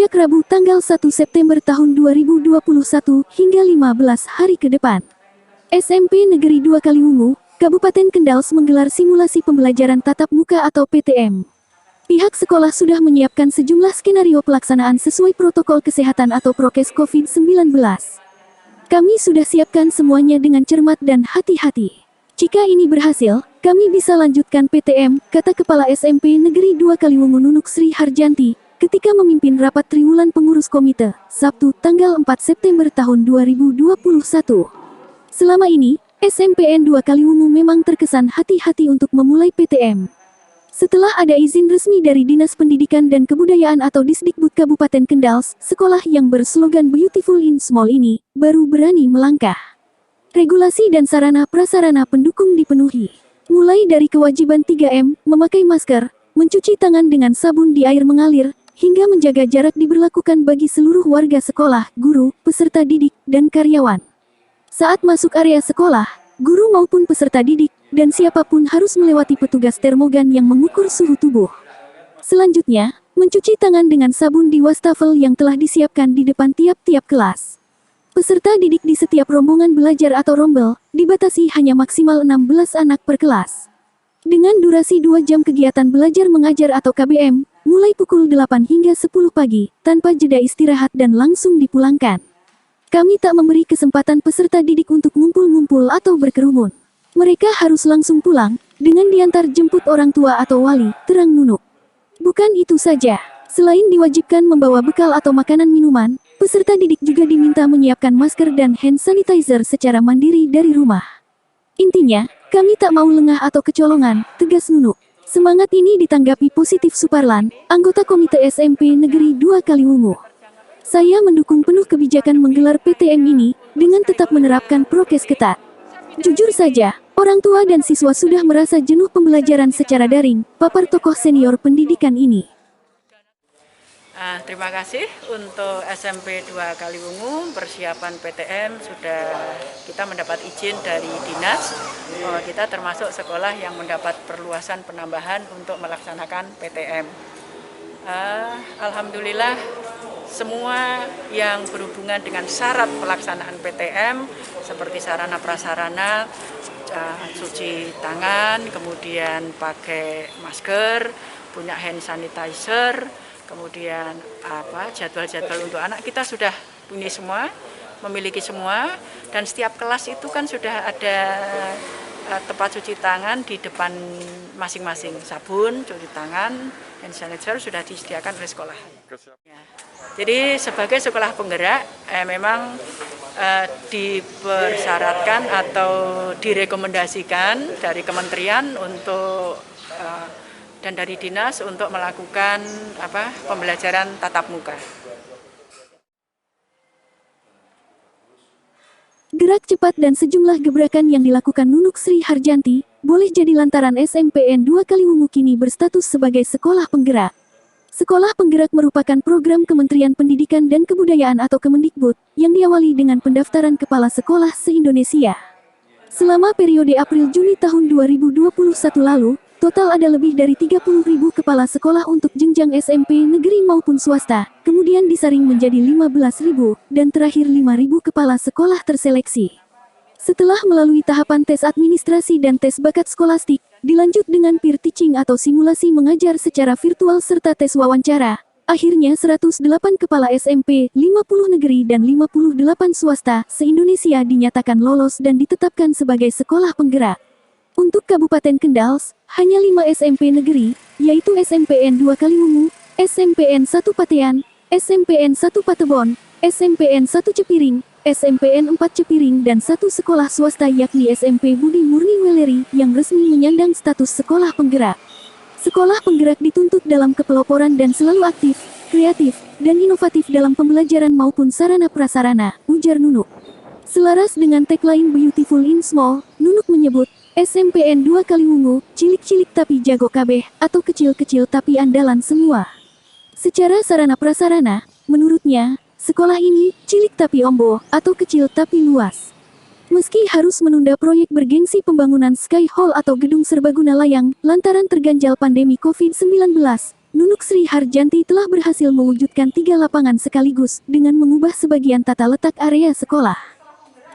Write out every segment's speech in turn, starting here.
sejak Rabu tanggal 1 September tahun 2021 hingga 15 hari ke depan. SMP Negeri 2 Kaliwungu, Kabupaten Kendal menggelar simulasi pembelajaran tatap muka atau PTM. Pihak sekolah sudah menyiapkan sejumlah skenario pelaksanaan sesuai protokol kesehatan atau prokes COVID-19. Kami sudah siapkan semuanya dengan cermat dan hati-hati. Jika ini berhasil, kami bisa lanjutkan PTM, kata Kepala SMP Negeri 2 Kaliwungu Nunuk Sri Harjanti, ketika memimpin rapat triwulan pengurus komite, Sabtu tanggal 4 September tahun 2021. Selama ini, SMPN 2 Kaliwungu memang terkesan hati-hati untuk memulai PTM. Setelah ada izin resmi dari Dinas Pendidikan dan Kebudayaan atau Disdikbud Kabupaten Kendal, sekolah yang berslogan Beautiful in Small ini baru berani melangkah. Regulasi dan sarana-prasarana pendukung dipenuhi. Mulai dari kewajiban 3M, memakai masker, mencuci tangan dengan sabun di air mengalir, hingga menjaga jarak diberlakukan bagi seluruh warga sekolah, guru, peserta didik, dan karyawan. Saat masuk area sekolah, guru maupun peserta didik, dan siapapun harus melewati petugas termogan yang mengukur suhu tubuh. Selanjutnya, mencuci tangan dengan sabun di wastafel yang telah disiapkan di depan tiap-tiap kelas. Peserta didik di setiap rombongan belajar atau rombel, dibatasi hanya maksimal 16 anak per kelas. Dengan durasi 2 jam kegiatan belajar mengajar atau KBM, mulai pukul 8 hingga 10 pagi, tanpa jeda istirahat dan langsung dipulangkan. Kami tak memberi kesempatan peserta didik untuk ngumpul-ngumpul atau berkerumun. Mereka harus langsung pulang, dengan diantar jemput orang tua atau wali, terang Nunuk. Bukan itu saja, selain diwajibkan membawa bekal atau makanan minuman, peserta didik juga diminta menyiapkan masker dan hand sanitizer secara mandiri dari rumah. Intinya, kami tak mau lengah atau kecolongan, tegas Nunuk. Semangat ini ditanggapi positif Suparlan, anggota Komite SMP Negeri 2 Kaliwungu. Saya mendukung penuh kebijakan menggelar PTM ini, dengan tetap menerapkan prokes ketat. Jujur saja, orang tua dan siswa sudah merasa jenuh pembelajaran secara daring, papar tokoh senior pendidikan ini. Terima kasih untuk SMP 2 Kaliwungu, persiapan PTM sudah kita mendapat izin dari dinas. Kita termasuk sekolah yang mendapat perluasan penambahan untuk melaksanakan PTM. Alhamdulillah, semua yang berhubungan dengan syarat pelaksanaan PTM seperti sarana prasarana, cuci tangan, kemudian pakai masker, punya hand sanitizer, kemudian jadwal-jadwal untuk anak kita sudah punya semua, memiliki semua, dan setiap kelas itu kan sudah ada tempat cuci tangan di depan masing-masing, sabun, cuci tangan, hand sanitizer sudah disediakan oleh sekolah. Jadi sebagai sekolah penggerak memang dipersyaratkan atau direkomendasikan dari kementerian untuk dan dari dinas untuk melakukan pembelajaran tatap muka. Gerak cepat dan sejumlah gebrakan yang dilakukan Nunuk Sri Harjanti boleh jadi lantaran SMPN 2 Kaliwungu kini berstatus sebagai sekolah penggerak. Sekolah Penggerak merupakan program Kementerian Pendidikan dan Kebudayaan atau Kemendikbud yang diawali dengan pendaftaran kepala sekolah se-Indonesia. Selama periode April-Juni tahun 2021 lalu, total ada lebih dari 30.000 kepala sekolah untuk jenjang SMP negeri maupun swasta, kemudian disaring menjadi 15.000, dan terakhir 5.000 kepala sekolah terseleksi. Setelah melalui tahapan tes administrasi dan tes bakat skolastik, dilanjut dengan peer teaching atau simulasi mengajar secara virtual serta tes wawancara. Akhirnya 108 kepala SMP, 50 negeri dan 58 swasta se-Indonesia dinyatakan lolos dan ditetapkan sebagai sekolah penggerak. Untuk Kabupaten Kendal, hanya 5 SMP negeri, yaitu SMPN 2 Kaliwungu, SMPN 1 Patean, SMPN 1 Patebon, SMPN 1 Cepiring, SMPN 4 Cepiring dan 1 sekolah swasta yakni SMP Budi Murni Weleri yang resmi menyandang status sekolah penggerak. Sekolah penggerak dituntut dalam kepeloporan dan selalu aktif, kreatif, dan inovatif dalam pembelajaran maupun sarana prasarana, ujar Nunuk. Selaras dengan tagline Beautiful in Small, Nunuk menyebut, SMPN 2 Kaliwungu, cilik-cilik tapi jago kabeh, atau kecil-kecil tapi andalan semua. Secara sarana prasarana, menurutnya, sekolah ini, cilik tapi ombo, atau kecil tapi luas. Meski harus menunda proyek bergengsi pembangunan Sky Hall atau gedung serbaguna layang, lantaran terganjal pandemi COVID-19, Nunuk Sri Harjanti telah berhasil mewujudkan 3 lapangan sekaligus dengan mengubah sebagian tata letak area sekolah.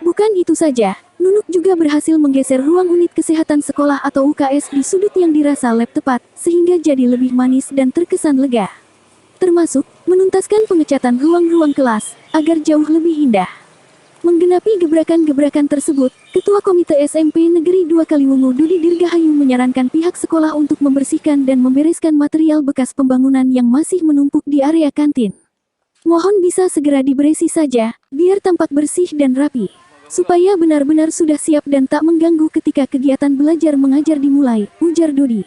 Bukan itu saja, Nunuk juga berhasil menggeser ruang unit kesehatan sekolah atau UKS di sudut yang dirasa lab tepat, sehingga jadi lebih manis dan terkesan lega. Termasuk, menuntaskan pengecatan ruang-ruang kelas, agar jauh lebih indah. Menggenapi gebrakan-gebrakan tersebut, Ketua Komite SMP Negeri 2 Kaliwungu Dudi Dirgahayu menyarankan pihak sekolah untuk membersihkan dan membereskan material bekas pembangunan yang masih menumpuk di area kantin. Mohon bisa segera diberesi saja, biar tampak bersih dan rapi. Supaya benar-benar sudah siap dan tak mengganggu ketika kegiatan belajar mengajar dimulai, ujar Dodi.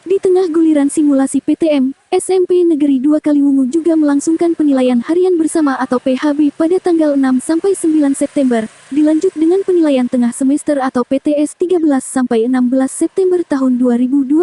Di tengah guliran simulasi PTM, SMP Negeri 2 Kaliwungu juga melangsungkan penilaian harian bersama atau PHB pada tanggal 6-9 September, dilanjut dengan penilaian tengah semester atau PTS 13-16 September tahun 2021.